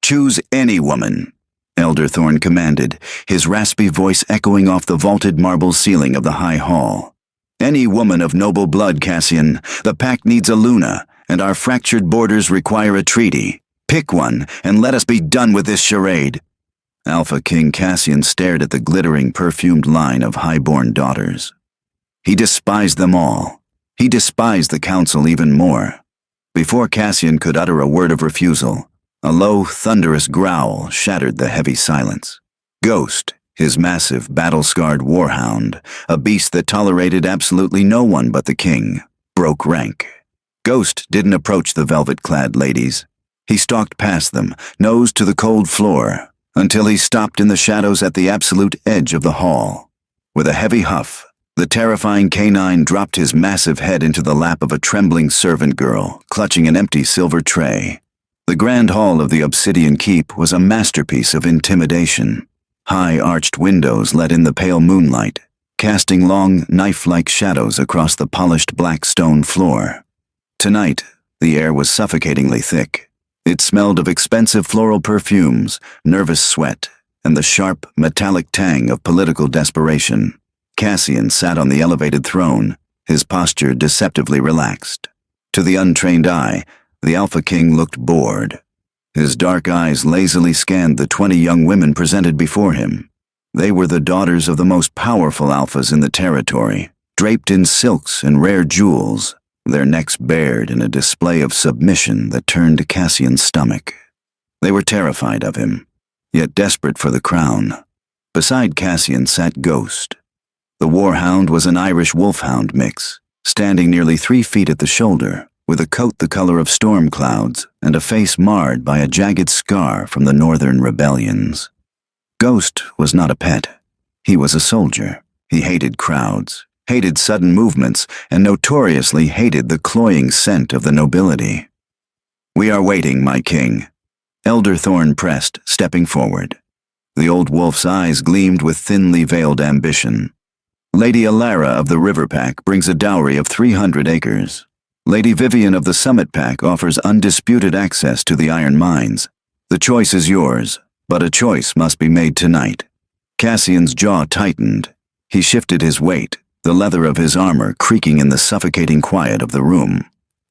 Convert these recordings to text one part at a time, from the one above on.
Choose any woman, Elder Thorn commanded, his raspy voice echoing off the vaulted marble ceiling of the high hall. Any woman of noble blood, Cassian. The pact needs a Luna, and our fractured borders require a treaty. Pick one, and let us be done with this charade. Alpha King Cassian stared at the glittering, perfumed line of high-born daughters. He despised them all. He despised the council even more. Before Cassian could utter a word of refusal, a low, thunderous growl shattered the heavy silence. Ghost, his massive, battle-scarred warhound, a beast that tolerated absolutely no one but the king, broke rank. Ghost didn't approach the velvet-clad ladies. He stalked past them, nose to the cold floor, until he stopped in the shadows at the absolute edge of the hall. With a heavy huff, the terrifying canine dropped his massive head into the lap of a trembling servant girl, clutching an empty silver tray. The grand hall of the Obsidian Keep was a masterpiece of intimidation. High arched windows let in the pale moonlight, casting long, knife-like shadows across the polished black stone floor. Tonight, the air was suffocatingly thick. It smelled of expensive floral perfumes, nervous sweat, and the sharp, metallic tang of political desperation. Cassian sat on the elevated throne, his posture deceptively relaxed. To the untrained eye, the Alpha King looked bored. His dark eyes lazily scanned the 20 young women presented before him. They were the daughters of the most powerful alphas in the territory, draped in silks and rare jewels, their necks bared in a display of submission that turned Cassian's stomach. They were terrified of him, yet desperate for the crown. Beside Cassian sat Ghost. The warhound was an Irish wolfhound mix, standing nearly 3 feet at the shoulder, with a coat the color of storm clouds and a face marred by a jagged scar from the northern rebellions. Ghost was not a pet. He was a soldier. He hated crowds, hated sudden movements, and notoriously hated the cloying scent of the nobility. "We are waiting, my king," Elder Thorn pressed, stepping forward. The old wolf's eyes gleamed with thinly veiled ambition. "Lady Alara of the River Pack brings a dowry of 300 acres. Lady Vivian of the Summit Pack offers undisputed access to the iron mines. The choice is yours, but a choice must be made tonight." Cassian's jaw tightened. He shifted his weight, the leather of his armor creaking in the suffocating quiet of the room.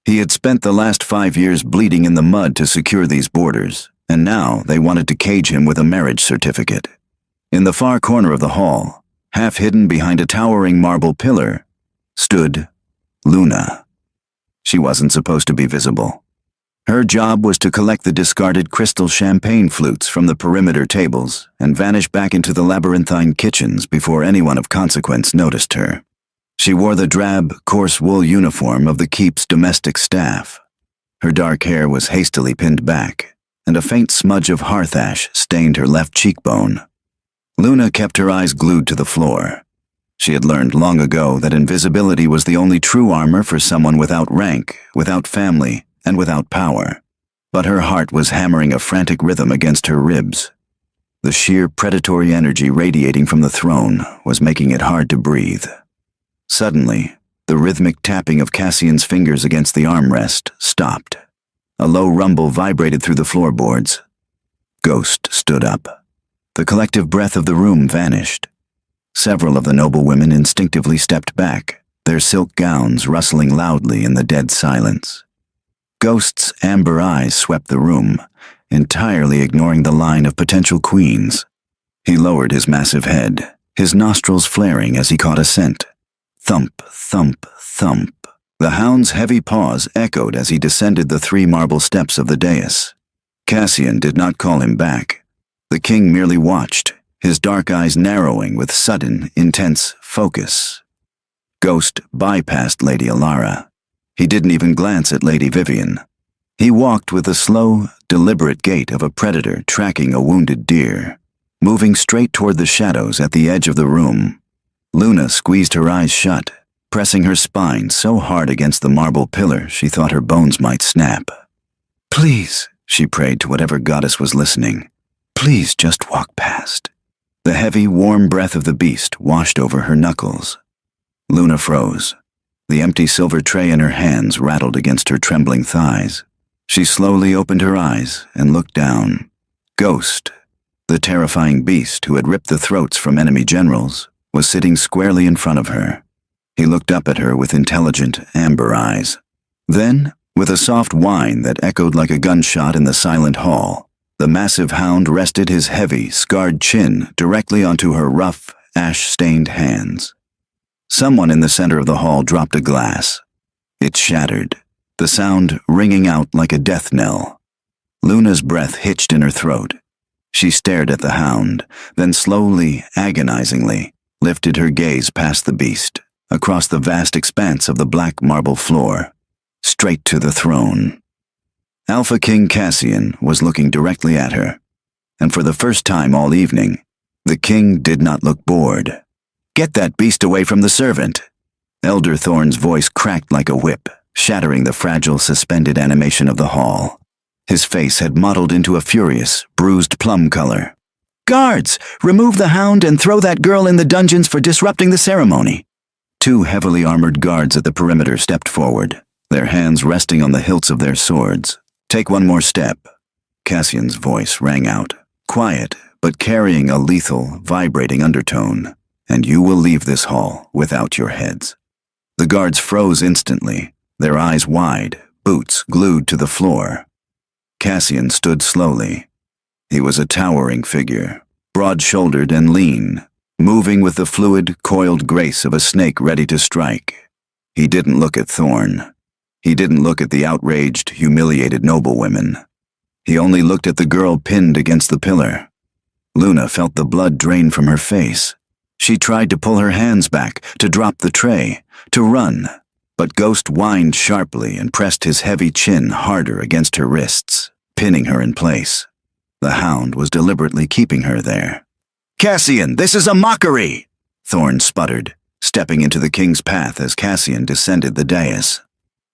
He had spent the last 5 years bleeding in the mud to secure these borders, and now they wanted to cage him with a marriage certificate. In the far corner of the hall, half hidden behind a towering marble pillar, stood Luna. She wasn't supposed to be visible. Her job was to collect the discarded crystal champagne flutes from the perimeter tables and vanish back into the labyrinthine kitchens before anyone of consequence noticed her. She wore the drab, coarse wool uniform of the keep's domestic staff. Her dark hair was hastily pinned back, and a faint smudge of hearth ash stained her left cheekbone. Luna kept her eyes glued to the floor. She had learned long ago that invisibility was the only true armor for someone without rank, without family, and without power. But her heart was hammering a frantic rhythm against her ribs. The sheer predatory energy radiating from the throne was making it hard to breathe. Suddenly, the rhythmic tapping of Cassian's fingers against the armrest stopped. A low rumble vibrated through the floorboards. Ghost stood up. The collective breath of the room vanished. Several of the noble women instinctively stepped back, their silk gowns rustling loudly in the dead silence. Ghost's amber eyes swept the room, entirely ignoring the line of potential queens. He lowered his massive head, his nostrils flaring as he caught a scent. Thump, thump, thump. The hound's heavy paws echoed as he descended the 3 marble steps of the dais. Cassian did not call him back. The king merely watched, his dark eyes narrowing with sudden, intense focus. Ghost bypassed Lady Alara. He didn't even glance at Lady Vivian. He walked with the slow, deliberate gait of a predator tracking a wounded deer, moving straight toward the shadows at the edge of the room. Luna squeezed her eyes shut, pressing her spine so hard against the marble pillar she thought her bones might snap. "Please," she prayed to whatever goddess was listening, "please just walk past." The heavy, warm breath of the beast washed over her knuckles. Luna froze. The empty silver tray in her hands rattled against her trembling thighs. She slowly opened her eyes and looked down. Ghost, the terrifying beast who had ripped the throats from enemy generals, was sitting squarely in front of her. He looked up at her with intelligent, amber eyes. Then, with a soft whine that echoed like a gunshot in the silent hall, the massive hound rested his heavy, scarred chin directly onto her rough, ash-stained hands. Someone in the center of the hall dropped a glass. It shattered, the sound ringing out like a death knell. Luna's breath hitched in her throat. She stared at the hound, then slowly, agonizingly, lifted her gaze past the beast, across the vast expanse of the black marble floor, straight to the throne. Alpha King Cassian was looking directly at her, and for the first time all evening, the king did not look bored. "Get that beast away from the servant." Elder Thorn's voice cracked like a whip, shattering the fragile, suspended animation of the hall. His face had mottled into a furious, bruised plum color. "Guards, remove the hound and throw that girl in the dungeons for disrupting the ceremony." Two heavily armored guards at the perimeter stepped forward, their hands resting on the hilts of their swords. "Take one more step." Cassian's voice rang out, quiet, but carrying a lethal, vibrating undertone, "and you will leave this hall without your heads." The guards froze instantly, their eyes wide, boots glued to the floor. Cassian stood slowly. He was a towering figure, broad-shouldered and lean, moving with the fluid, coiled grace of a snake ready to strike. He didn't look at Thorn. He didn't look at the outraged, humiliated noblewomen. He only looked at the girl pinned against the pillar. Luna felt the blood drain from her face. She tried to pull her hands back, to drop the tray, to run, but Ghost whined sharply and pressed his heavy chin harder against her wrists, pinning her in place. The hound was deliberately keeping her there. "Cassian, this is a mockery!" Thorn sputtered, stepping into the king's path as Cassian descended the dais.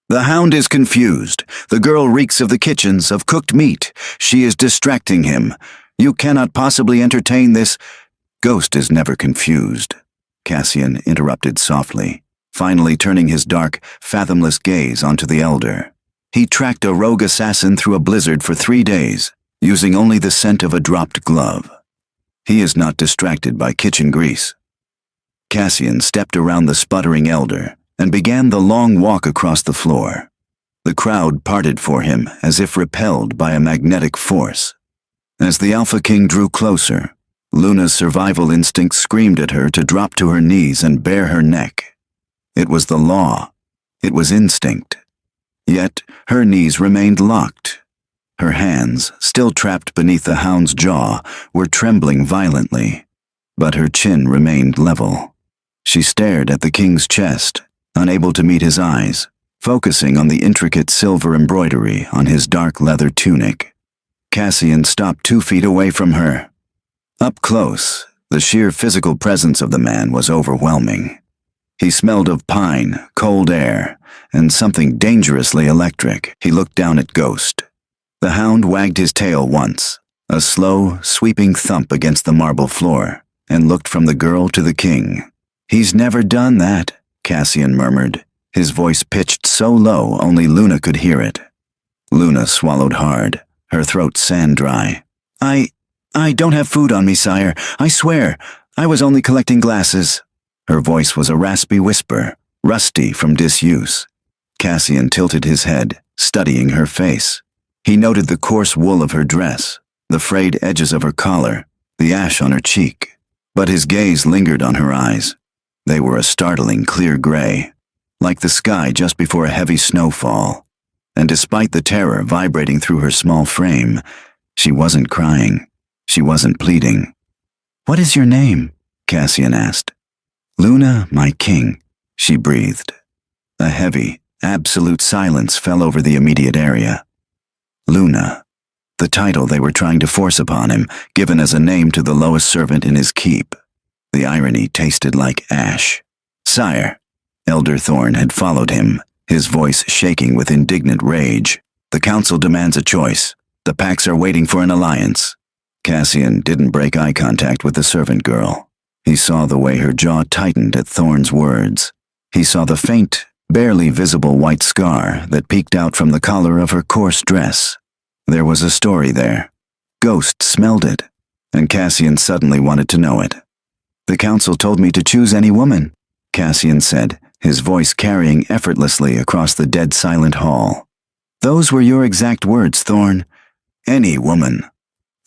"The hound is confused. The girl reeks of the kitchens, of cooked meat. She is distracting him. You cannot possibly entertain this—" "Ghost is never confused," Cassian interrupted softly, finally turning his dark, fathomless gaze onto the elder. "He tracked a rogue assassin through a blizzard for 3 days, using only the scent of a dropped glove. He is not distracted by kitchen grease." Cassian stepped around the sputtering elder and began the long walk across the floor. The crowd parted for him as if repelled by a magnetic force. As the Alpha King drew closer, Luna's survival instinct screamed at her to drop to her knees and bare her neck. It was the law. It was instinct. Yet her knees remained locked. Her hands, still trapped beneath the hound's jaw, were trembling violently, but her chin remained level. She stared at the king's chest, unable to meet his eyes, focusing on the intricate silver embroidery on his dark leather tunic. Cassian stopped 2 feet away from her. Up close, the sheer physical presence of the man was overwhelming. He smelled of pine, cold air, and something dangerously electric. He looked down at Ghost. The hound wagged his tail once, a slow, sweeping thump against the marble floor, and looked from the girl to the king. "He's never done that," Cassian murmured, his voice pitched so low only Luna could hear it. Luna swallowed hard, her throat sand-dry. I don't have food on me, sire. I swear. I was only collecting glasses." Her voice was a raspy whisper, rusty from disuse. Cassian tilted his head, studying her face. He noted the coarse wool of her dress, the frayed edges of her collar, the ash on her cheek. But his gaze lingered on her eyes. They were a startling clear gray, like the sky just before a heavy snowfall. And despite the terror vibrating through her small frame, she wasn't crying. She wasn't pleading. "What is your name?" Cassian asked. "Luna, my king," she breathed. A heavy, absolute silence fell over the immediate area. Luna, the title they were trying to force upon him, given as a name to the lowest servant in his keep. The irony tasted like ash. "Sire," Elder Thorn had followed him, his voice shaking with indignant rage. "The council demands a choice. The packs are waiting for an alliance." Cassian didn't break eye contact with the servant girl. He saw the way her jaw tightened at Thorn's words. He saw the faint, barely visible white scar that peeked out from the collar of her coarse dress. There was a story there. Ghost smelled it, and Cassian suddenly wanted to know it. "The council told me to choose any woman," Cassian said, his voice carrying effortlessly across the dead silent hall. "Those were your exact words, Thorn." "Any woman,"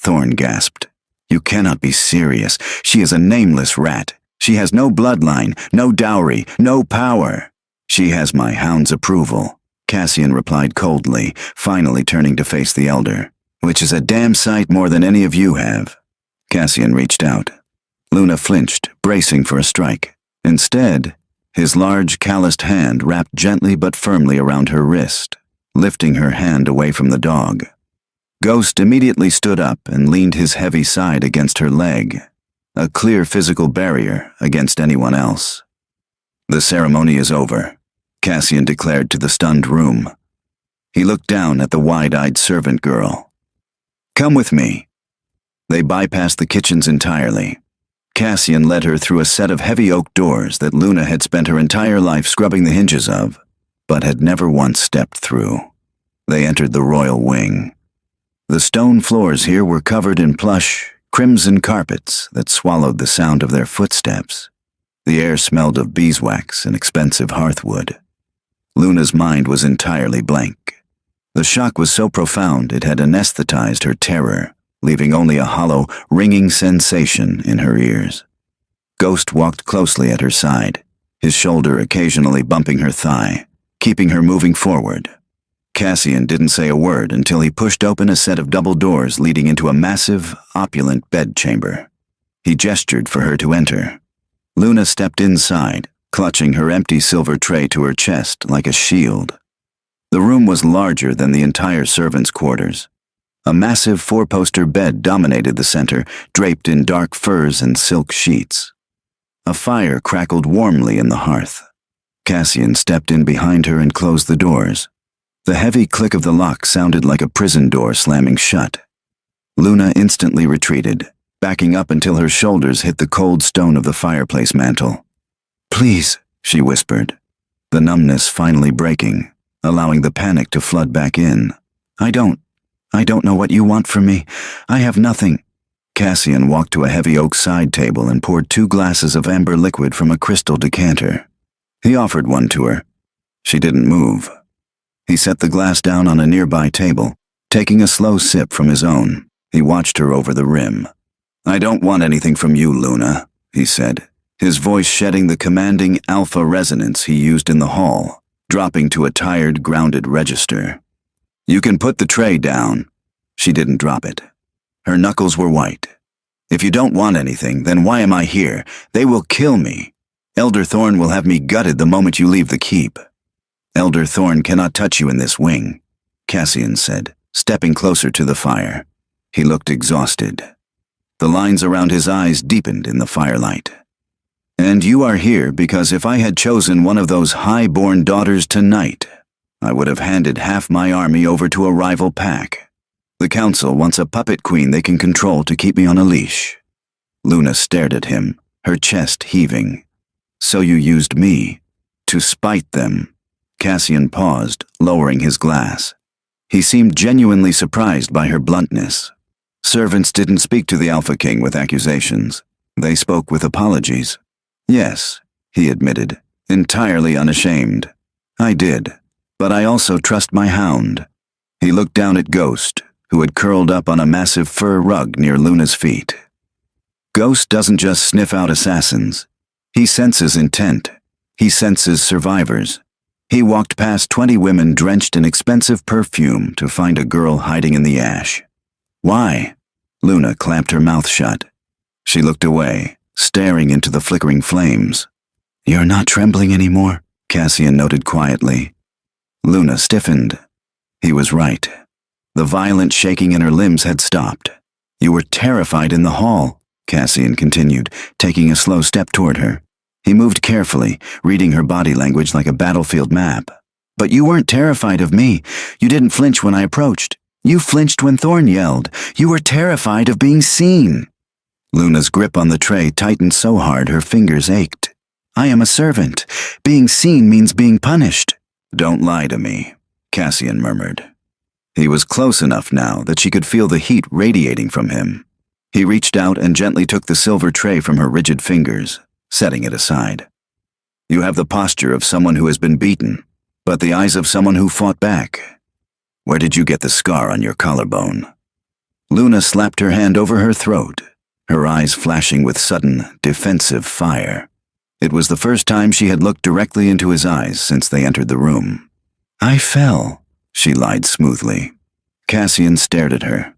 Thorn gasped. "You cannot be serious. She is a nameless rat. She has no bloodline, no dowry, no power." "She has my Hound's approval," Cassian replied coldly, finally turning to face the Elder. "Which is a damn sight more than any of you have." Cassian reached out. Luna flinched, bracing for a strike. Instead, his large, calloused hand wrapped gently but firmly around her wrist, lifting her hand away from the dog. Ghost immediately stood up and leaned his heavy side against her leg, a clear physical barrier against anyone else. "The ceremony is over," Cassian declared to the stunned room. He looked down at the wide-eyed servant girl. "Come with me." They bypassed the kitchens entirely. Cassian led her through a set of heavy oak doors that Luna had spent her entire life scrubbing the hinges of, but had never once stepped through. They entered the royal wing. The stone floors here were covered in plush, crimson carpets that swallowed the sound of their footsteps. The air smelled of beeswax and expensive hearthwood. Luna's mind was entirely blank. The shock was so profound it had anesthetized her terror, leaving only a hollow, ringing sensation in her ears. Ghost walked closely at her side, his shoulder occasionally bumping her thigh, keeping her moving forward. Cassian didn't say a word until he pushed open a set of double doors leading into a massive, opulent bedchamber. He gestured for her to enter. Luna stepped inside, clutching her empty silver tray to her chest like a shield. The room was larger than the entire servants' quarters. A massive four-poster bed dominated the center, draped in dark furs and silk sheets. A fire crackled warmly in the hearth. Cassian stepped in behind her and closed the doors. The heavy click of the lock sounded like a prison door slamming shut. Luna instantly retreated, backing up until her shoulders hit the cold stone of the fireplace mantel. "Please," she whispered, the numbness finally breaking, allowing the panic to flood back in. I don't know what you want from me. I have nothing." Cassian walked to a heavy oak side table and poured 2 glasses of amber liquid from a crystal decanter. He offered one to her. She didn't move. He set the glass down on a nearby table, taking a slow sip from his own. He watched her over the rim. "I don't want anything from you, Luna," he said, his voice shedding the commanding alpha resonance he used in the hall, dropping to a tired, grounded register. "You can put the tray down." She didn't drop it. Her knuckles were white. "If you don't want anything, then why am I here? They will kill me. Elder Thorn will have me gutted the moment you leave the keep." "Elder Thorn cannot touch you in this wing," Cassian said, stepping closer to the fire. He looked exhausted. The lines around his eyes deepened in the firelight. "And you are here because if I had chosen one of those high-born daughters tonight, I would have handed half my army over to a rival pack. The council wants a puppet queen they can control to keep me on a leash." Luna stared at him, her chest heaving. "So you used me to spite them." Cassian paused, lowering his glass. He seemed genuinely surprised by her bluntness. Servants didn't speak to the Alpha King with accusations. They spoke with apologies. "Yes," he admitted, entirely unashamed. "I did, but I also trust my Hound." He looked down at Ghost, who had curled up on a massive fur rug near Luna's feet. Ghost doesn't just sniff out assassins. He senses intent. He senses survivors. He walked past 20 women drenched in expensive perfume to find a girl hiding in the ash. "Why?" Luna clamped her mouth shut. She looked away, staring into the flickering flames. "You're not trembling anymore," Cassian noted quietly. Luna stiffened. He was right. The violent shaking in her limbs had stopped. "You were terrified in the hall," Cassian continued, taking a slow step toward her. He moved carefully, reading her body language like a battlefield map. "But you weren't terrified of me. You didn't flinch when I approached. You flinched when Thorn yelled. You were terrified of being seen." Luna's grip on the tray tightened so hard her fingers ached. "I am a servant. Being seen means being punished." "Don't lie to me," Cassian murmured. He was close enough now that she could feel the heat radiating from him. He reached out and gently took the silver tray from her rigid fingers, setting it aside. You have the posture of someone who has been beaten, but the eyes of someone who fought back. Where did you get the scar on your collarbone? Luna slapped her hand over her throat, her eyes flashing with sudden, defensive fire. It was the first time she had looked directly into his eyes since they entered the room. I fell, she lied smoothly. Cassian stared at her,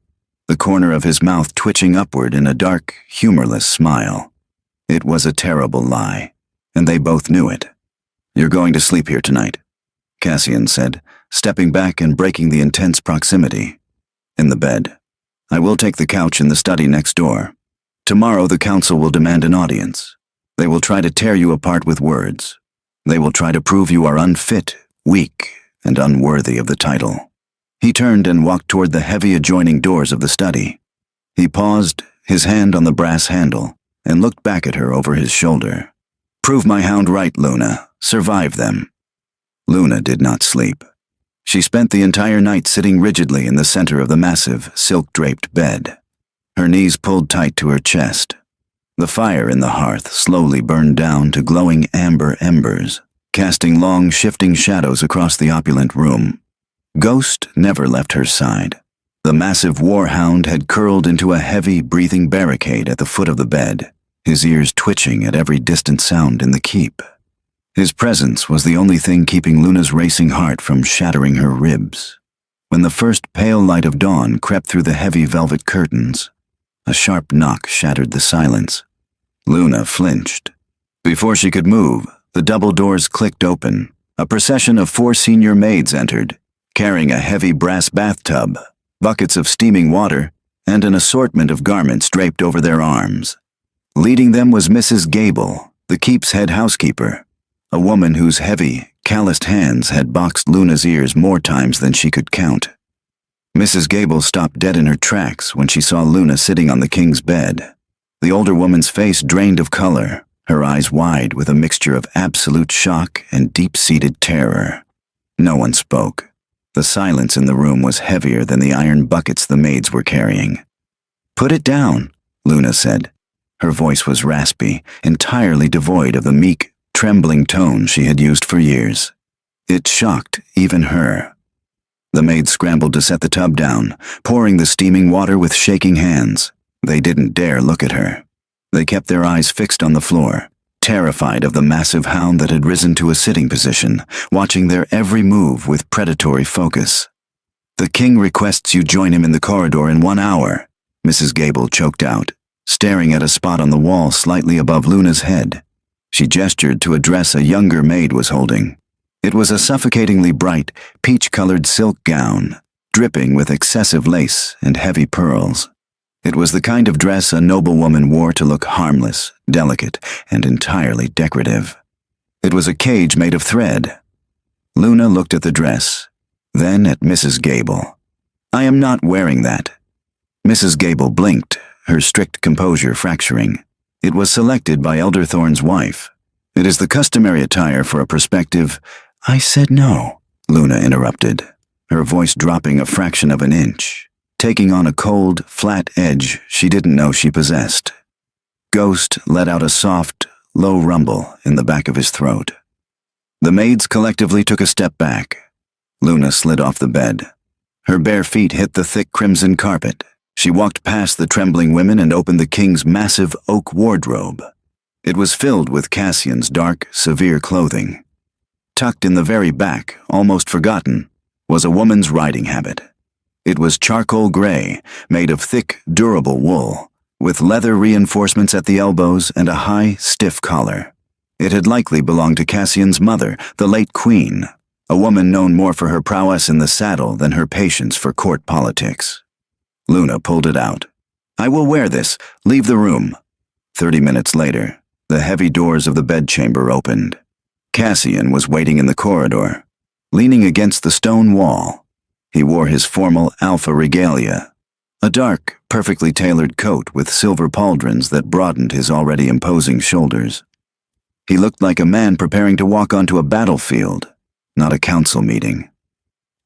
the corner of his mouth twitching upward in a dark, humorless smile. It was a terrible lie, and they both knew it. You're going to sleep here tonight, Cassian said, stepping back and breaking the intense proximity. In the bed. I will take the couch in the study next door. Tomorrow the council will demand an audience. They will try to tear you apart with words. They will try to prove you are unfit, weak, and unworthy of the title. He turned and walked toward the heavy adjoining doors of the study. He paused, his hand on the brass handle, and looked back at her over his shoulder. Prove my hound right, Luna. Survive them. Luna did not sleep. She spent the entire night sitting rigidly in the center of the massive, silk-draped bed. Her knees pulled tight to her chest. The fire in the hearth slowly burned down to glowing amber embers, casting long, shifting shadows across the opulent room. Ghost never left her side. The massive war hound had curled into a heavy, breathing barricade at the foot of the bed, his ears twitching at every distant sound in the keep. His presence was the only thing keeping Luna's racing heart from shattering her ribs. When the first pale light of dawn crept through the heavy velvet curtains, a sharp knock shattered the silence. Luna flinched. Before she could move, the double doors clicked open. A procession of 4 senior maids entered, carrying a heavy brass bathtub, buckets of steaming water, and an assortment of garments draped over their arms. Leading them was Mrs. Gable, the keep's head housekeeper, a woman whose heavy, calloused hands had boxed Luna's ears more times than she could count. Mrs. Gable stopped dead in her tracks when she saw Luna sitting on the king's bed. The older woman's face drained of color, her eyes wide with a mixture of absolute shock and deep-seated terror. No one spoke. The silence in the room was heavier than the iron buckets the maids were carrying. Put it down, Luna said. Her voice was raspy, entirely devoid of the meek, trembling tone she had used for years. It shocked even her. The maids scrambled to set the tub down, pouring the steaming water with shaking hands. They didn't dare look at her. They kept their eyes fixed on the floor, terrified of the massive hound that had risen to a sitting position, watching their every move with predatory focus. The king requests you join him in the corridor in 1 hour, Mrs. Gable choked out, staring at a spot on the wall slightly above Luna's head. She gestured to a dress a younger maid was holding. It was a suffocatingly bright, peach-colored silk gown, dripping with excessive lace and heavy pearls. It was the kind of dress a noblewoman wore to look harmless, delicate, and entirely decorative. It was a cage made of thread. Luna looked at the dress, then at Mrs. Gable. I am not wearing that. Mrs. Gable blinked, her strict composure fracturing. It was selected by Elder Thorne's wife. It is the customary attire for a prospective— I said no, Luna interrupted, her voice dropping a fraction of an inch, taking on a cold, flat edge she didn't know she possessed. Ghost let out a soft, low rumble in the back of his throat. The maids collectively took a step back. Luna slid off the bed. Her bare feet hit the thick crimson carpet. She walked past the trembling women and opened the king's massive oak wardrobe. It was filled with Cassian's dark, severe clothing. Tucked in the very back, almost forgotten, was a woman's riding habit. It was charcoal gray, made of thick, durable wool, with leather reinforcements at the elbows and a high, stiff collar. It had likely belonged to Cassian's mother, the late queen, a woman known more for her prowess in the saddle than her patience for court politics. Luna pulled it out. I will wear this. Leave the room. 30 minutes later, the heavy doors of the bedchamber opened. Cassian was waiting in the corridor, leaning against the stone wall. He wore his formal alpha regalia, a dark, perfectly tailored coat with silver pauldrons that broadened his already imposing shoulders. He looked like a man preparing to walk onto a battlefield, not a council meeting.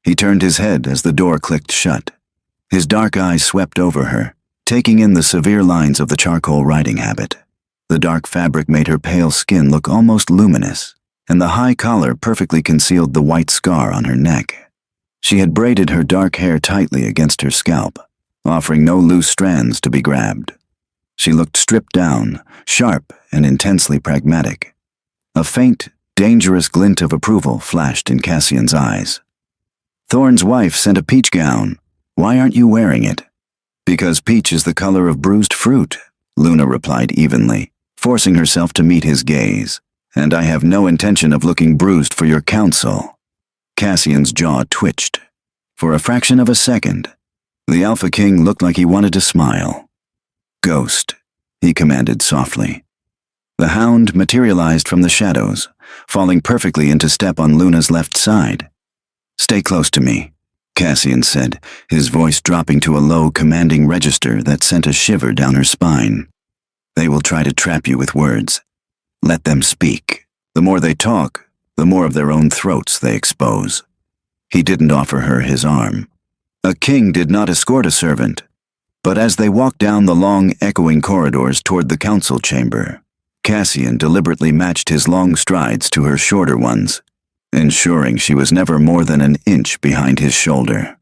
He turned his head as the door clicked shut. His dark eyes swept over her, taking in the severe lines of the charcoal riding habit. The dark fabric made her pale skin look almost luminous, and the high collar perfectly concealed the white scar on her neck. She had braided her dark hair tightly against her scalp, offering no loose strands to be grabbed. She looked stripped down, sharp and intensely pragmatic. A faint, dangerous glint of approval flashed in Cassian's eyes. "Thorn's wife sent a peach gown. Why aren't you wearing it?" "Because peach is the color of bruised fruit," Luna replied evenly, forcing herself to meet his gaze. "And I have no intention of looking bruised for your counsel." Cassian's jaw twitched. For a fraction of a second, the Alpha King looked like he wanted to smile. "Ghost," he commanded softly. The Hound materialized from the shadows, falling perfectly into step on Luna's left side. "Stay close to me," Cassian said, his voice dropping to a low, commanding register that sent a shiver down her spine. "They will try to trap you with words. Let them speak. The more they talk, the more of their own throats they expose." He didn't offer her his arm. A king did not escort a servant, but as they walked down the long, echoing corridors toward the council chamber, Cassian deliberately matched his long strides to her shorter ones, ensuring she was never more than an inch behind his shoulder.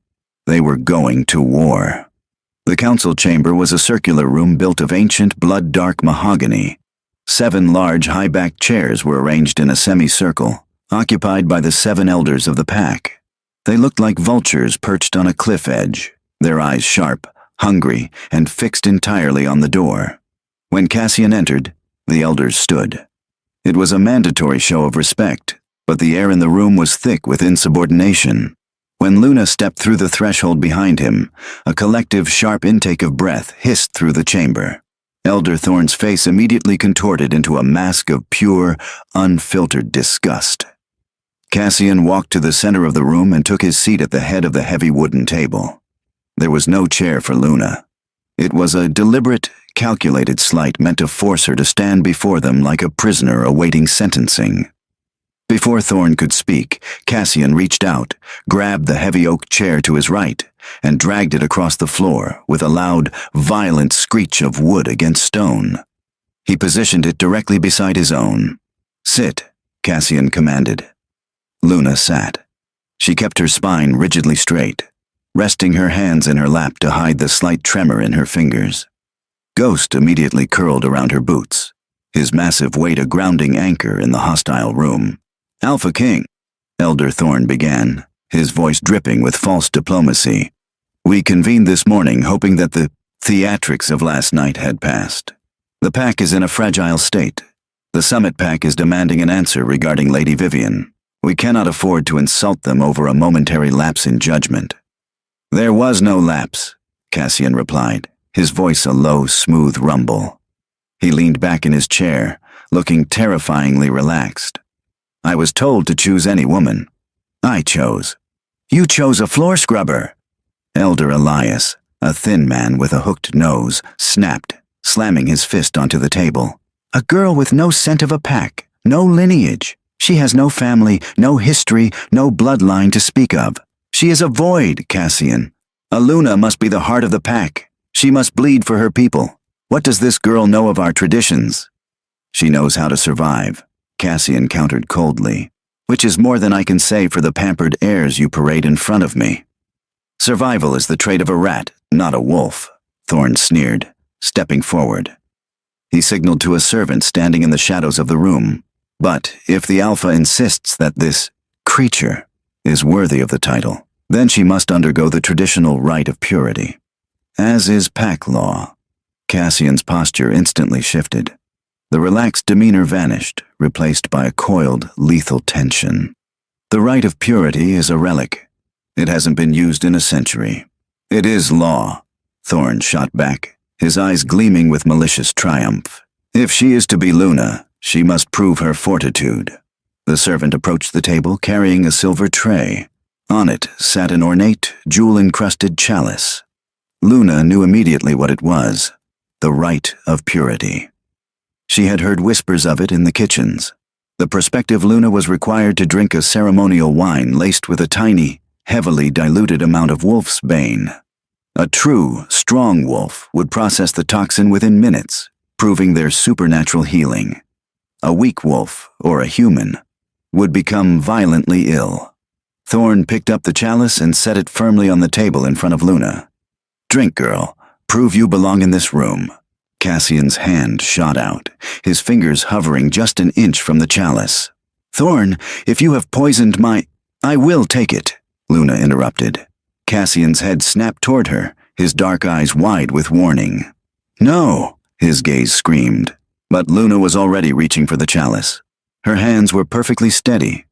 They were going to war. The council chamber was a circular room built of ancient, blood-dark mahogany. 7 large, high-backed chairs were arranged in a semicircle, occupied by the 7 elders of the pack. They looked like vultures perched on a cliff edge, their eyes sharp, hungry, and fixed entirely on the door. When Cassian entered, the elders stood. It was a mandatory show of respect, but the air in the room was thick with insubordination. When Luna stepped through the threshold behind him, a collective, sharp intake of breath hissed through the chamber. Elder Thorn's face immediately contorted into a mask of pure, unfiltered disgust. Cassian walked to the center of the room and took his seat at the head of the heavy wooden table. There was no chair for Luna. It was a deliberate, calculated slight meant to force her to stand before them like a prisoner awaiting sentencing. Before Thorn could speak, Cassian reached out, grabbed the heavy oak chair to his right, and dragged it across the floor with a loud, violent screech of wood against stone. He positioned it directly beside his own. "Sit," Cassian commanded. Luna sat. She kept her spine rigidly straight, resting her hands in her lap to hide the slight tremor in her fingers. Ghost immediately curled around her boots, his massive weight a grounding anchor in the hostile room. "Alpha King," Elder Thorn began, his voice dripping with false diplomacy. "We convened this morning hoping that the theatrics of last night had passed. The pack is in a fragile state. The Summit Pack is demanding an answer regarding Lady Vivian. We cannot afford to insult them over a momentary lapse in judgment." "There was no lapse," Cassian replied, his voice a low, smooth rumble. He leaned back in his chair, looking terrifyingly relaxed. "I was told to choose any woman. I chose." "You chose a floor scrubber." Elder Elias, a thin man with a hooked nose, snapped, slamming his fist onto the table. "A girl with no scent of a pack, no lineage. She has no family, no history, no bloodline to speak of. She is a void, Cassian. A Luna must be the heart of the pack. She must bleed for her people. What does this girl know of our traditions?" "She knows how to survive," Cassian countered coldly, "which is more than I can say for the pampered airs you parade in front of me." "Survival is the trait of a rat, not a wolf," Thorn sneered, stepping forward. He signaled to a servant standing in the shadows of the room. "But if the Alpha insists that this creature is worthy of the title, then she must undergo the traditional rite of purity. As is pack law." Cassian's posture instantly shifted. The relaxed demeanor vanished, replaced by a coiled, lethal tension. "The rite of purity is a relic. It hasn't been used in a century." "It is law," Thorn shot back, his eyes gleaming with malicious triumph. "If she is to be Luna, she must prove her fortitude." The servant approached the table carrying a silver tray. On it sat an ornate, jewel-encrusted chalice. Luna knew immediately what it was: the rite of purity. She had heard whispers of it in the kitchens. The prospective Luna was required to drink a ceremonial wine laced with a tiny, heavily diluted amount of wolf's bane. A true, strong wolf would process the toxin within minutes, proving their supernatural healing. A weak wolf, or a human, would become violently ill. Thorn picked up the chalice and set it firmly on the table in front of Luna. "Drink, girl. Prove you belong in this room." Cassian's hand shot out, his fingers hovering just an inch from the chalice. "Thorn, if you have poisoned my—" "I will take it," Luna interrupted. Cassian's head snapped toward her, his dark eyes wide with warning. "No!" his gaze screamed, but Luna was already reaching for the chalice. Her hands were perfectly steady.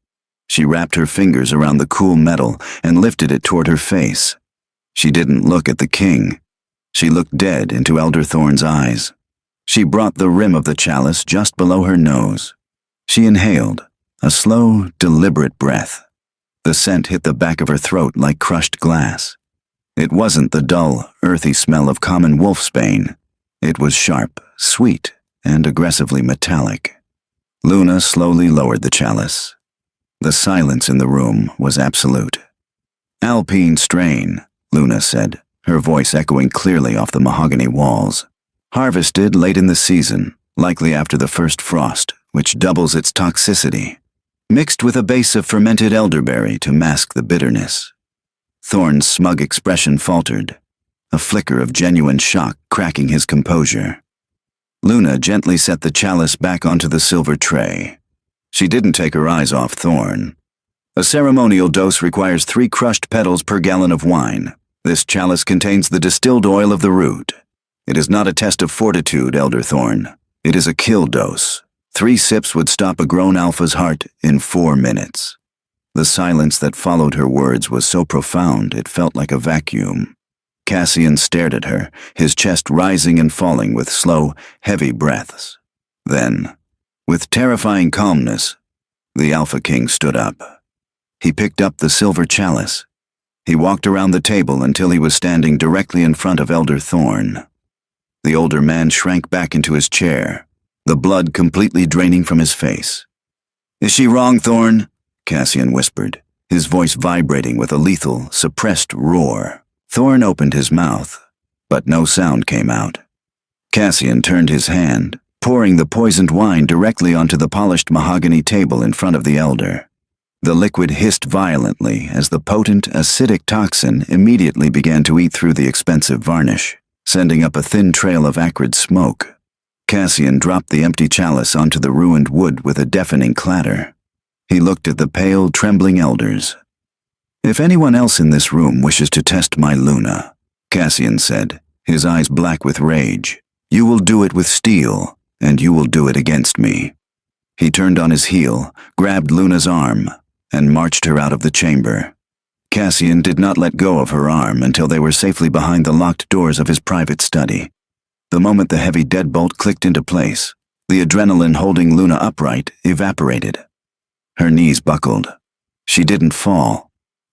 She wrapped her fingers around the cool metal and lifted it toward her face. She didn't look at the king. She looked dead into Elder Thorn's eyes. She brought the rim of the chalice just below her nose. She inhaled, a slow, deliberate breath. The scent hit the back of her throat like crushed glass. It wasn't the dull, earthy smell of common wolfsbane. It was sharp, sweet, and aggressively metallic. Luna slowly lowered the chalice. The silence in the room was absolute. "Alpine strain," Luna said, her voice echoing clearly off the mahogany walls. "Harvested late in the season, likely after the first frost, which doubles its toxicity. Mixed with a base of fermented elderberry to mask the bitterness." Thorn's smug expression faltered, a flicker of genuine shock cracking his composure. Luna gently set the chalice back onto the silver tray. She didn't take her eyes off Thorn. "A ceremonial dose requires 3 crushed petals per gallon of wine. This chalice contains the distilled oil of the root. It is not a test of fortitude, Elder Thorn. It is a kill dose. 3 sips would stop a grown alpha's heart in 4 minutes. The silence that followed her words was so profound it felt like a vacuum. Cassian stared at her, his chest rising and falling with slow, heavy breaths. Then, with terrifying calmness, the Alpha King stood up. He picked up the silver chalice. He walked around the table until he was standing directly in front of Elder Thorn. The older man shrank back into his chair, the blood completely draining from his face. "Is she wrong, Thorn?" Cassian whispered, his voice vibrating with a lethal, suppressed roar. Thorn opened his mouth, but no sound came out. Cassian turned his hand, pouring the poisoned wine directly onto the polished mahogany table in front of the elder. The liquid hissed violently as the potent, acidic toxin immediately began to eat through the expensive varnish, sending up a thin trail of acrid smoke. Cassian dropped the empty chalice onto the ruined wood with a deafening clatter. He looked at the pale, trembling elders. "If anyone else in this room wishes to test my Luna," Cassian said, his eyes black with rage, "you will do it with steel, and you will do it against me." He turned on his heel, grabbed Luna's arm, and marched her out of the chamber. Cassian did not let go of her arm until they were safely behind the locked doors of his private study. The moment the heavy deadbolt clicked into place, the adrenaline holding Luna upright evaporated. Her knees buckled. She didn't fall.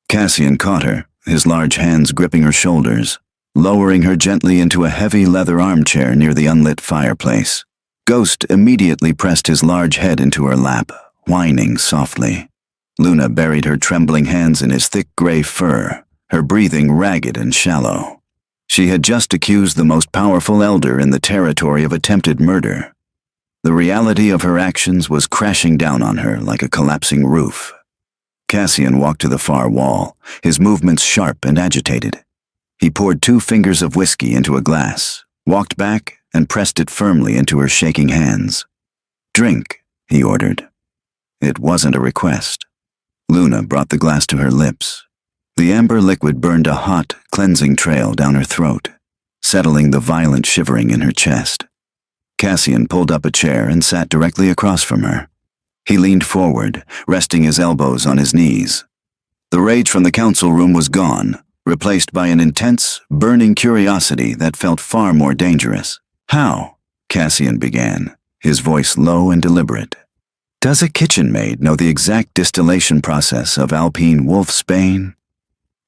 Cassian caught her, his large hands gripping her shoulders, lowering her gently into a heavy leather armchair near the unlit fireplace. Ghost immediately pressed his large head into her lap, whining softly. Luna buried her trembling hands in his thick gray fur, her breathing ragged and shallow. She had just accused the most powerful elder in the territory of attempted murder. The reality of her actions was crashing down on her like a collapsing roof. Cassian walked to the far wall, his movements sharp and agitated. He poured 2 fingers of whiskey into a glass, walked back, and pressed it firmly into her shaking hands. "Drink," he ordered. It wasn't a request. Luna brought the glass to her lips. The amber liquid burned a hot, cleansing trail down her throat, settling the violent shivering in her chest. Cassian pulled up a chair and sat directly across from her. He leaned forward, resting his elbows on his knees. The rage from the council room was gone, replaced by an intense, burning curiosity that felt far more dangerous. "How?" Cassian began, his voice low and deliberate. "Does a kitchen maid know the exact distillation process of Alpine wolfsbane?"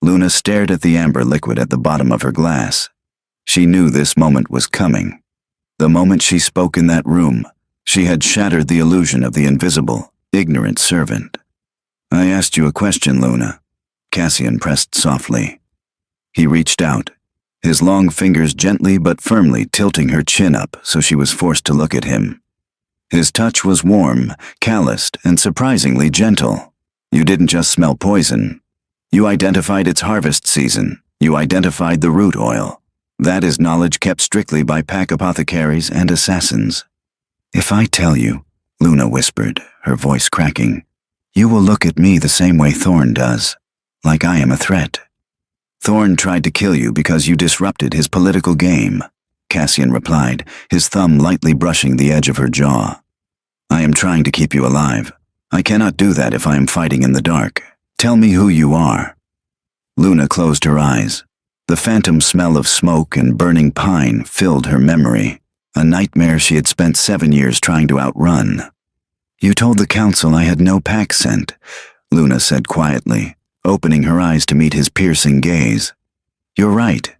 Luna stared at the amber liquid at the bottom of her glass. She knew this moment was coming. The moment she spoke in that room, she had shattered the illusion of the invisible, ignorant servant. "I asked you a question, Luna. Cassian pressed softly. He reached out, his long fingers gently but firmly tilting her chin up so she was forced to look at him. His touch was warm, calloused, and surprisingly gentle. You didn't just smell poison. You identified its harvest season. You identified the root oil. That is knowledge kept strictly by pack apothecaries and assassins. "If I tell you," Luna whispered, her voice cracking, "you will look at me the same way Thorn does, like I am a threat." "Thorn tried to kill you because you disrupted his political game," Cassian replied, his thumb lightly brushing the edge of her jaw. "I am trying to keep you alive. I cannot do that if I am fighting in the dark. Tell me who you are." Luna closed her eyes. The phantom smell of smoke and burning pine filled her memory, a nightmare she had spent 7 years trying to outrun. "You told the council I had no pack scent," Luna said quietly, opening her eyes to meet his piercing gaze. "You're right.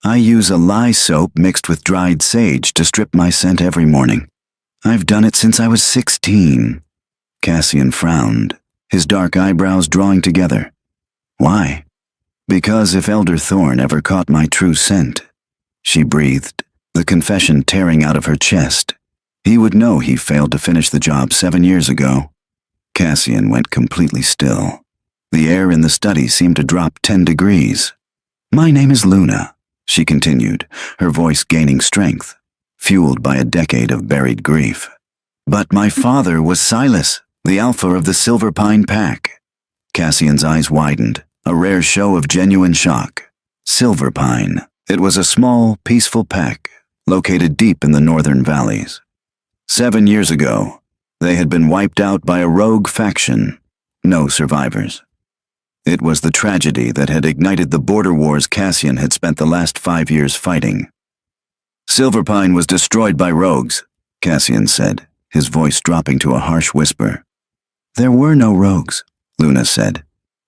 I use a lye soap mixed with dried sage to strip my scent every morning. I've done it since I was 16. Cassian frowned, his dark eyebrows drawing together. "Why?" "Because if Elder Thorn ever caught my true scent," she breathed, the confession tearing out of her chest, "he would know he failed to finish the job 7 years ago." Cassian went completely still. The air in the study seemed to drop 10 degrees. "My name is Luna," she continued, her voice gaining strength, fueled by a decade of buried grief. "But my father was Silas, the alpha of the Silver Pine Pack." Cassian's eyes widened, a rare show of genuine shock. Silver Pine. It was a small, peaceful pack, located deep in the northern valleys. 7 years ago, they had been wiped out by a rogue faction. No survivors. It was the tragedy that had ignited the border wars Cassian had spent the last 5 years fighting. "Silverpine was destroyed by rogues," Cassian said, his voice dropping to a harsh whisper. "There were no rogues," Luna said,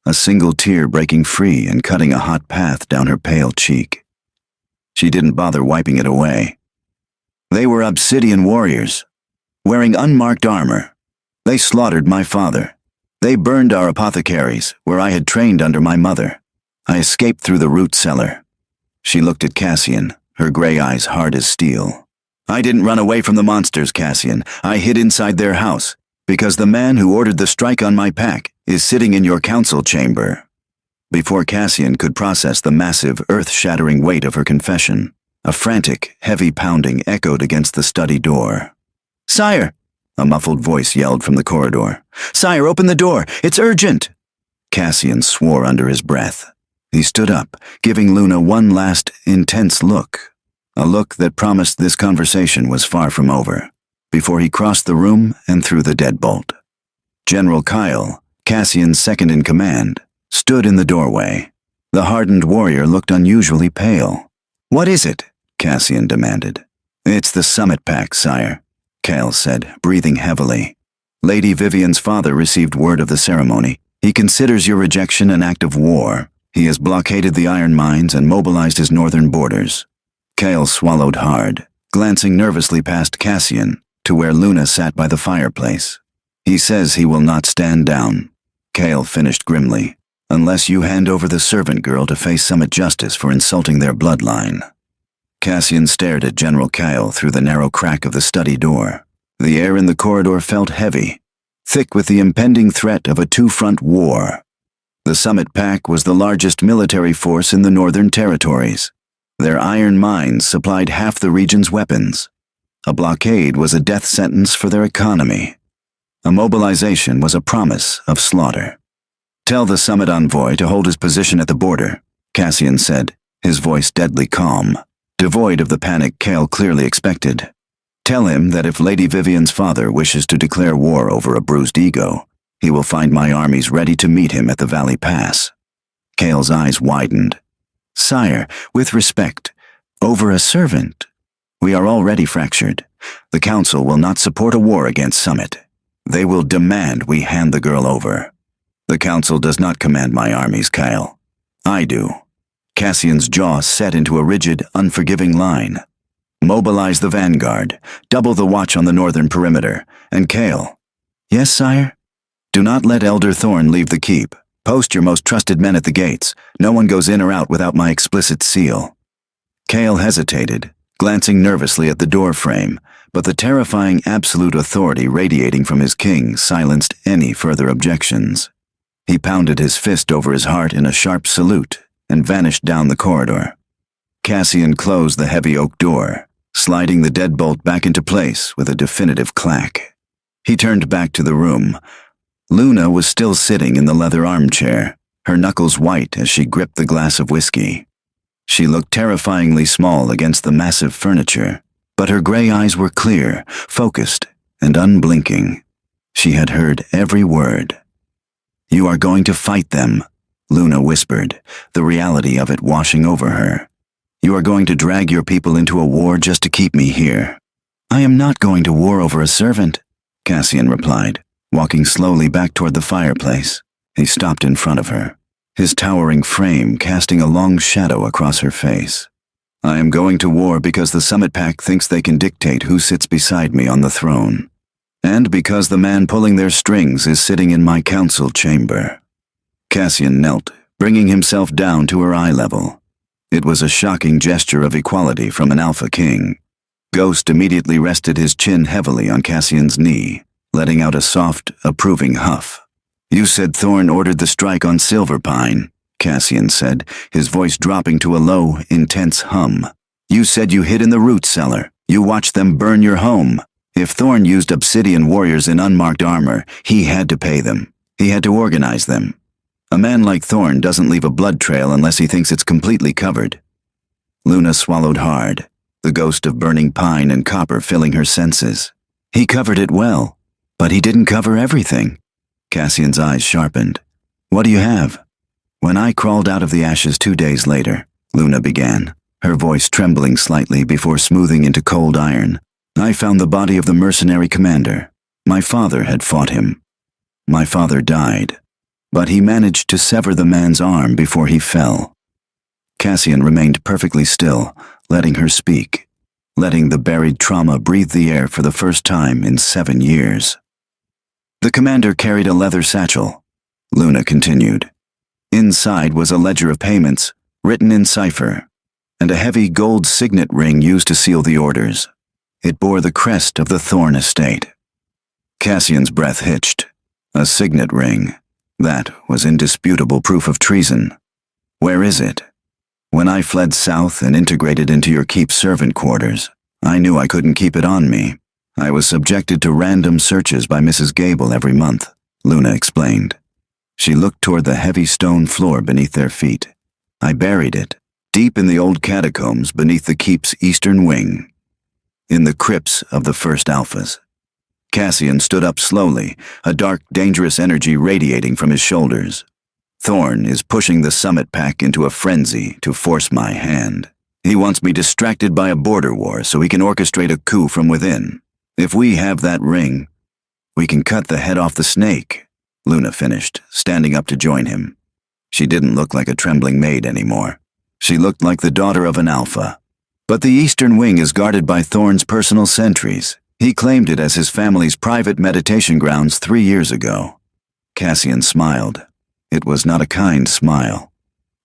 a single tear breaking free and cutting a hot path down her pale cheek. She didn't bother wiping it away. "They were obsidian warriors, wearing unmarked armor. They slaughtered my father. They burned our apothecaries, where I had trained under my mother. I escaped through the root cellar." She looked at Cassian, her gray eyes hard as steel. "I didn't run away from the monsters, Cassian. I hid inside their house, because the man who ordered the strike on my pack is sitting in your council chamber." Before Cassian could process the massive, earth-shattering weight of her confession, a frantic, heavy pounding echoed against the study door. "Sire!" a muffled voice yelled from the corridor. "Sire, open the door! It's urgent!" Cassian swore under his breath. He stood up, giving Luna one last, intense look, a look that promised this conversation was far from over, before he crossed the room and threw the deadbolt. General Kyle, Cassian's second-in-command, stood in the doorway. The hardened warrior looked unusually pale. "What is it?" Cassian demanded. "It's the Summit Pack, sire," Kyle said, breathing heavily. "Lady Vivian's father received word of the ceremony. He considers your rejection an act of war. He has blockaded the iron mines and mobilized his northern borders." Kyle swallowed hard, glancing nervously past Cassian to where Luna sat by the fireplace. "He says he will not stand down," Kyle finished grimly, "unless you hand over the servant girl to face Summit justice for insulting their bloodline." Cassian stared at General Kyle through the narrow crack of the study door. The air in the corridor felt heavy, thick with the impending threat of a two-front war. The Summit Pack was the largest military force in the Northern Territories. Their iron mines supplied half the region's weapons. A blockade was a death sentence for their economy. A mobilization was a promise of slaughter. "Tell the Summit envoy to hold his position at the border," Cassian said, his voice deadly calm, devoid of the panic Kale clearly expected. "Tell him that if Lady Vivian's father wishes to declare war over a bruised ego, he will find my armies ready to meet him at the Valley Pass." Kale's eyes widened. "Sire, with respect, over a servant. We are already fractured. The Council will not support a war against Summit. They will demand we hand the girl over." "The Council does not command my armies, Kyle. I do." Cassian's jaw set into a rigid, unforgiving line. "Mobilize the vanguard, double the watch on the northern perimeter, and Kale." "Yes, sire?" "Do not let Elder Thorn leave the keep. Post your most trusted men at the gates. No one goes in or out without my explicit seal." Cale hesitated, glancing nervously at the door frame, but the terrifying absolute authority radiating from his king silenced any further objections. He pounded his fist over his heart in a sharp salute and vanished down the corridor. Cassian closed the heavy oak door, sliding the deadbolt back into place with a definitive clack. He turned back to the room. Luna was still sitting in the leather armchair, her knuckles white as she gripped the glass of whiskey. She looked terrifyingly small against the massive furniture, but her gray eyes were clear, focused, and unblinking. She had heard every word. "You are going to fight them," Luna whispered, the reality of it washing over her. "You are going to drag your people into a war just to keep me here." "I am not going to war over a servant," Cassian replied, walking slowly back toward the fireplace. He stopped in front of her, his towering frame casting a long shadow across her face. "I am going to war because the Summit Pack thinks they can dictate who sits beside me on the throne, and because the man pulling their strings is sitting in my council chamber." Cassian knelt, bringing himself down to her eye level. It was a shocking gesture of equality from an Alpha King. Ghost immediately rested his chin heavily on Cassian's knee, letting out a soft, approving huff. "You said Thorn ordered the strike on Silverpine," Cassian said, his voice dropping to a low, intense hum. "You said you hid in the root cellar. You watched them burn your home. If Thorn used obsidian warriors in unmarked armor, he had to pay them. He had to organize them. A man like Thorn doesn't leave a blood trail unless he thinks it's completely covered." Luna swallowed hard, the ghost of burning pine and copper filling her senses. "He covered it well, but he didn't cover everything." Cassian's eyes sharpened. "What do you have?" "When I crawled out of the ashes 2 days later," Luna began, her voice trembling slightly before smoothing into cold iron, "I found the body of the mercenary commander. My father had fought him. My father died, but he managed to sever the man's arm before he fell." Cassian remained perfectly still, letting her speak, letting the buried trauma breathe the air for the first time in 7 years. "The commander carried a leather satchel," Luna continued. "Inside was a ledger of payments, written in cipher, and a heavy gold signet ring used to seal the orders. It bore the crest of the Thorn estate." Cassian's breath hitched. A signet ring. That was indisputable proof of treason. "Where is it?" "When I fled south and integrated into your keep servant quarters, I knew I couldn't keep it on me. I was subjected to random searches by Mrs. Gable every month," Luna explained. She looked toward the heavy stone floor beneath their feet. "I buried it, deep in the old catacombs beneath the keep's eastern wing, in the crypts of the first Alphas." Cassian stood up slowly, a dark, dangerous energy radiating from his shoulders. "Thorn is pushing the Summit Pack into a frenzy to force my hand. He wants me distracted by a border war so he can orchestrate a coup from within. If we have that ring, we can cut the head off the snake," Luna finished, standing up to join him. She didn't look like a trembling maid anymore. She looked like the daughter of an Alpha. "But the eastern wing is guarded by Thorn's personal sentries. He claimed it as his family's private meditation grounds 3 years ago." Cassian smiled. It was not a kind smile.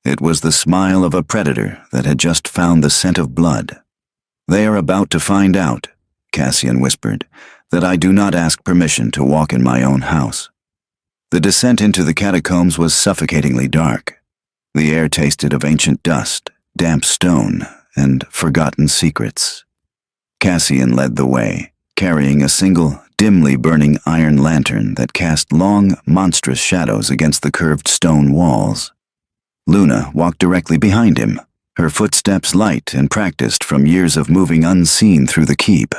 It was the smile of a predator that had just found the scent of blood. "They are about to find out," Cassian whispered, "that I do not ask permission to walk in my own house." The descent into the catacombs was suffocatingly dark. The air tasted of ancient dust, damp stone, and forgotten secrets. Cassian led the way, carrying a single, dimly burning iron lantern that cast long, monstrous shadows against the curved stone walls. Luna walked directly behind him, her footsteps light and practiced from years of moving unseen through the keep.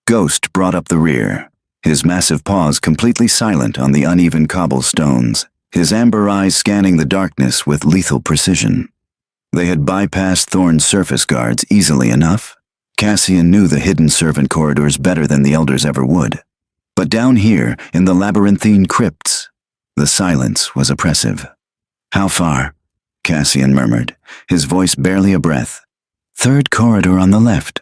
Ghost brought up the rear, his massive paws completely silent on the uneven cobblestones, his amber eyes scanning the darkness with lethal precision. They had bypassed Thorn's surface guards easily enough. Cassian knew the hidden servant corridors better than the elders ever would. But down here, in the labyrinthine crypts, the silence was oppressive. "How far?" Cassian murmured, his voice barely a breath. "Third corridor on the left,"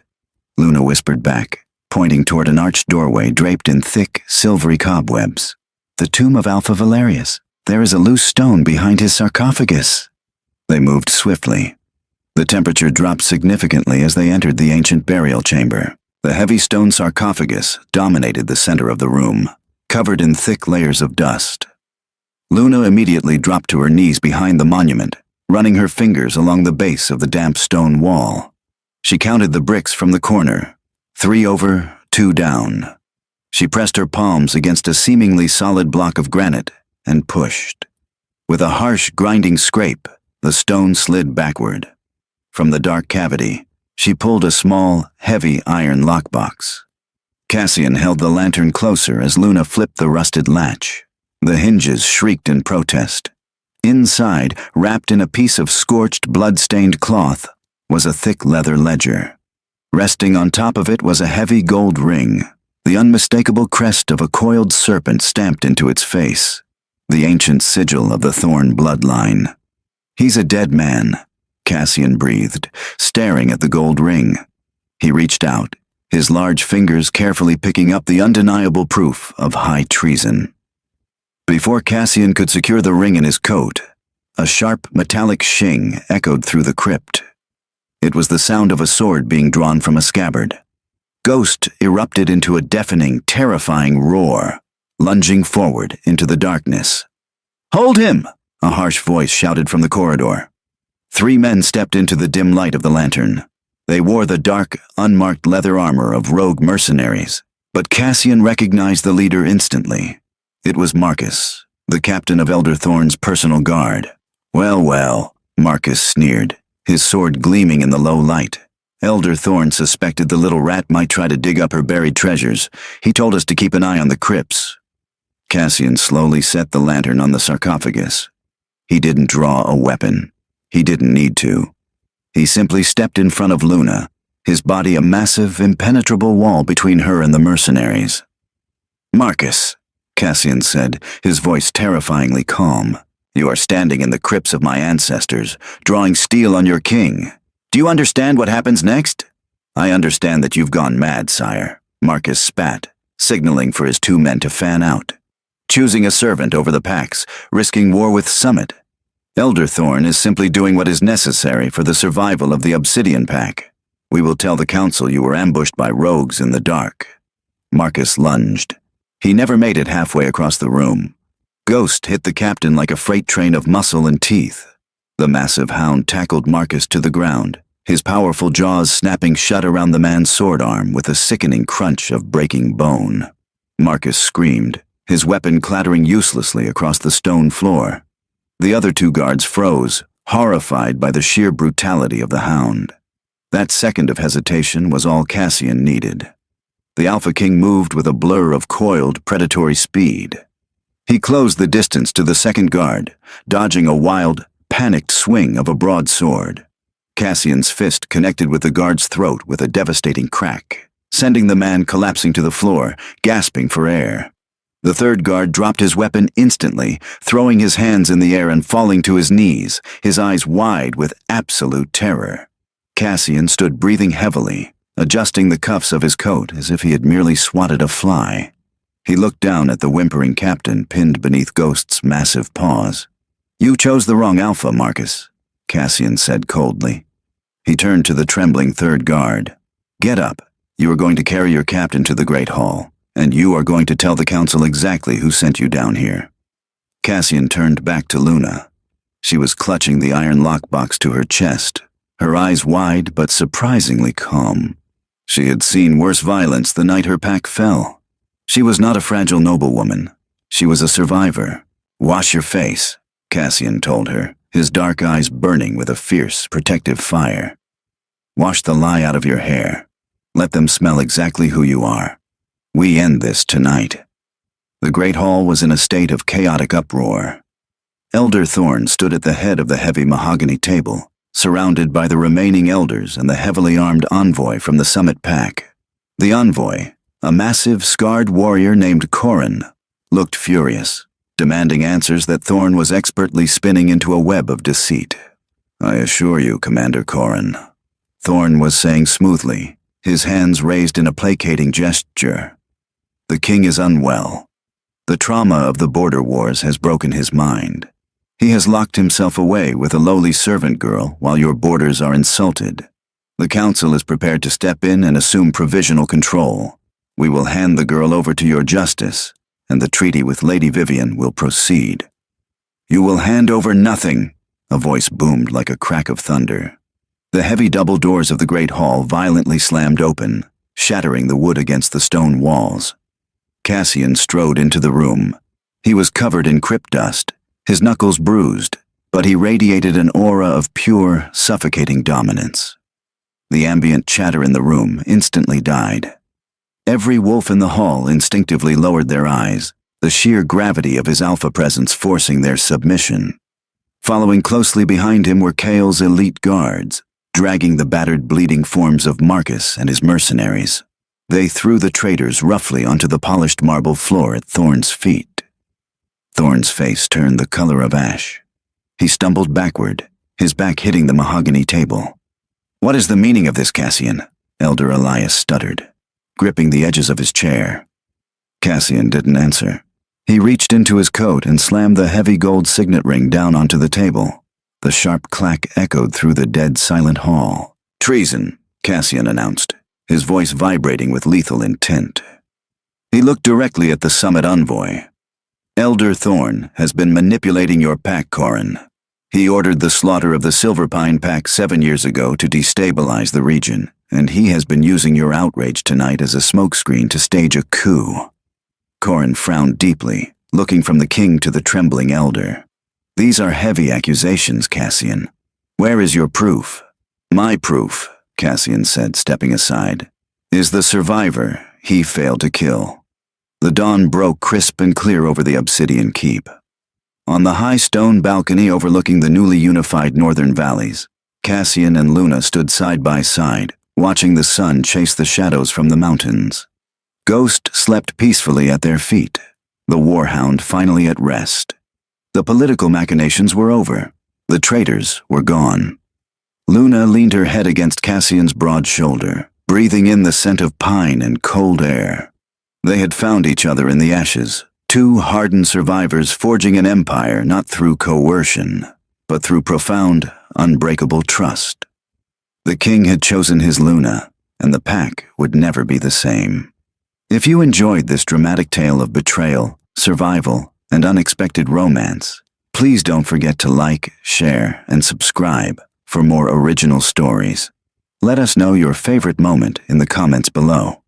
Luna whispered back, pointing toward an arched doorway draped in thick, silvery cobwebs. "The tomb of Alpha Valerius." There is a loose stone behind his sarcophagus. They moved swiftly. The temperature dropped significantly as they entered the ancient burial chamber. The heavy stone sarcophagus dominated the center of the room, covered in thick layers of dust. Luna immediately dropped to her knees behind the monument, running her fingers along the base of the damp stone wall. She counted the bricks from the corner, 3 over, 2 down. She pressed her palms against a seemingly solid block of granite and pushed. With a harsh, grinding scrape, the stone slid backward. From the dark cavity, she pulled a small, heavy iron lockbox. Cassian held the lantern closer as Luna flipped the rusted latch. The hinges shrieked in protest. Inside, wrapped in a piece of scorched, blood-stained cloth, was a thick leather ledger. Resting on top of it was a heavy gold ring, the unmistakable crest of a coiled serpent stamped into its face, the ancient sigil of the Thorn bloodline. "He's a dead man," Cassian breathed, staring at the gold ring. He reached out, his large fingers carefully picking up the undeniable proof of high treason. Before Cassian could secure the ring in his coat, a sharp metallic shing echoed through the crypt. It was the sound of a sword being drawn from a scabbard. Ghost erupted into a deafening, terrifying roar, lunging forward into the darkness. "Hold him!" a harsh voice shouted from the corridor. 3 men stepped into the dim light of the lantern. They wore the dark, unmarked leather armor of rogue mercenaries, but Cassian recognized the leader instantly. It was Marcus, the captain of Elder Thorn's personal guard. "Well, well," Marcus sneered, his sword gleaming in the low light. "Elder Thorn suspected the little rat might try to dig up her buried treasures. He told us to keep an eye on the crypts." Cassian slowly set the lantern on the sarcophagus. He didn't draw a weapon. He didn't need to. He simply stepped in front of Luna, his body a massive, impenetrable wall between her and the mercenaries. "Marcus," Cassian said, his voice terrifyingly calm, "you are standing in the crypts of my ancestors, drawing steel on your king. Do you understand what happens next?" "I understand that you've gone mad, sire," Marcus spat, signaling for his 2 men to fan out. "Choosing a servant over the packs, risking war with Summit. Elder Thorn is simply doing what is necessary for the survival of the Obsidian Pack. We will tell the council you were ambushed by rogues in the dark." Marcus lunged. He never made it halfway across the room. Ghost hit the captain like a freight train of muscle and teeth. The massive Hound tackled Marcus to the ground, his powerful jaws snapping shut around the man's sword arm with a sickening crunch of breaking bone. Marcus screamed, his weapon clattering uselessly across the stone floor. The other 2 guards froze, horrified by the sheer brutality of the Hound. That second of hesitation was all Cassian needed. The Alpha King moved with a blur of coiled, predatory speed. He closed the distance to the second guard, dodging a wild, panicked swing of a broadsword. Cassian's fist connected with the guard's throat with a devastating crack, sending the man collapsing to the floor, gasping for air. The third guard dropped his weapon instantly, throwing his hands in the air and falling to his knees, his eyes wide with absolute terror. Cassian stood breathing heavily, adjusting the cuffs of his coat as if he had merely swatted a fly. He looked down at the whimpering captain pinned beneath Ghost's massive paws. "You chose the wrong Alpha, Marcus," Cassian said coldly. He turned to the trembling third guard. "Get up. You are going to carry your captain to the Great Hall, and you are going to tell the council exactly who sent you down here." Cassian turned back to Luna. She was clutching the iron lockbox to her chest, her eyes wide but surprisingly calm. She had seen worse violence the night her pack fell. She was not a fragile noblewoman. She was a survivor. "Wash your face," Cassian told her, his dark eyes burning with a fierce, protective fire. "Wash the lie out of your hair. Let them smell exactly who you are. We end this tonight." The Great Hall was in a state of chaotic uproar. Elder Thorn stood at the head of the heavy mahogany table, surrounded by the remaining elders and the heavily armed envoy from the Summit Pack. The envoy, a massive, scarred warrior named Corin, looked furious, demanding answers that Thorn was expertly spinning into a web of deceit. "I assure you, Commander Corin," Thorn was saying smoothly, his hands raised in a placating gesture, "the king is unwell. The trauma of the border wars has broken his mind. He has locked himself away with a lowly servant girl while your borders are insulted. The council is prepared to step in and assume provisional control. We will hand the girl over to your justice, and the treaty with Lady Vivian will proceed. You will hand over nothing, a voice boomed like a crack of thunder. The heavy double doors of the great hall violently slammed open, shattering the wood against the stone walls. Cassian strode into the room. He was covered in crypt dust, his knuckles bruised, but he radiated an aura of pure, suffocating dominance. The ambient chatter in the room instantly died. Every wolf in the hall instinctively lowered their eyes, the sheer gravity of his alpha presence forcing their submission. Following closely behind him were Kale's elite guards, dragging the battered, bleeding forms of Marcus and his mercenaries. They threw the traitors roughly onto the polished marble floor at Thorn's feet. Thorn's face turned the color of ash. He stumbled backward, his back hitting the mahogany table. "What is the meaning of this, Cassian?" Elder Elias stuttered, gripping the edges of his chair. Cassian didn't answer. He reached into his coat and slammed the heavy gold signet ring down onto the table. The sharp clack echoed through the dead silent hall. "Treason," Cassian announced, his voice vibrating with lethal intent. He looked directly at the summit envoy. "Elder Thorn has been manipulating your pack, Corin. He ordered the slaughter of the Silverpine pack 7 years ago to destabilize the region, and he has been using your outrage tonight as a smokescreen to stage a coup." Corin frowned deeply, looking from the king to the trembling elder. "These are heavy accusations, Cassian. Where is your proof?" "My proof," Cassian said, stepping aside, "is the survivor he failed to kill." The dawn broke crisp and clear over the obsidian keep. On the high stone balcony overlooking the newly unified northern valleys, Cassian and Luna stood side by side, watching the sun chase the shadows from the mountains. Ghost slept peacefully at their feet, the Hound finally at rest. The political machinations were over. The traitors were gone. Luna leaned her head against Cassian's broad shoulder, breathing in the scent of pine and cold air. They had found each other in the ashes, two hardened survivors forging an empire not through coercion, but through profound, unbreakable trust. The king had chosen his Luna, and the pack would never be the same. If you enjoyed this dramatic tale of betrayal, survival, and unexpected romance, please don't forget to like, share, and subscribe for more original stories. Let us know your favorite moment in the comments below.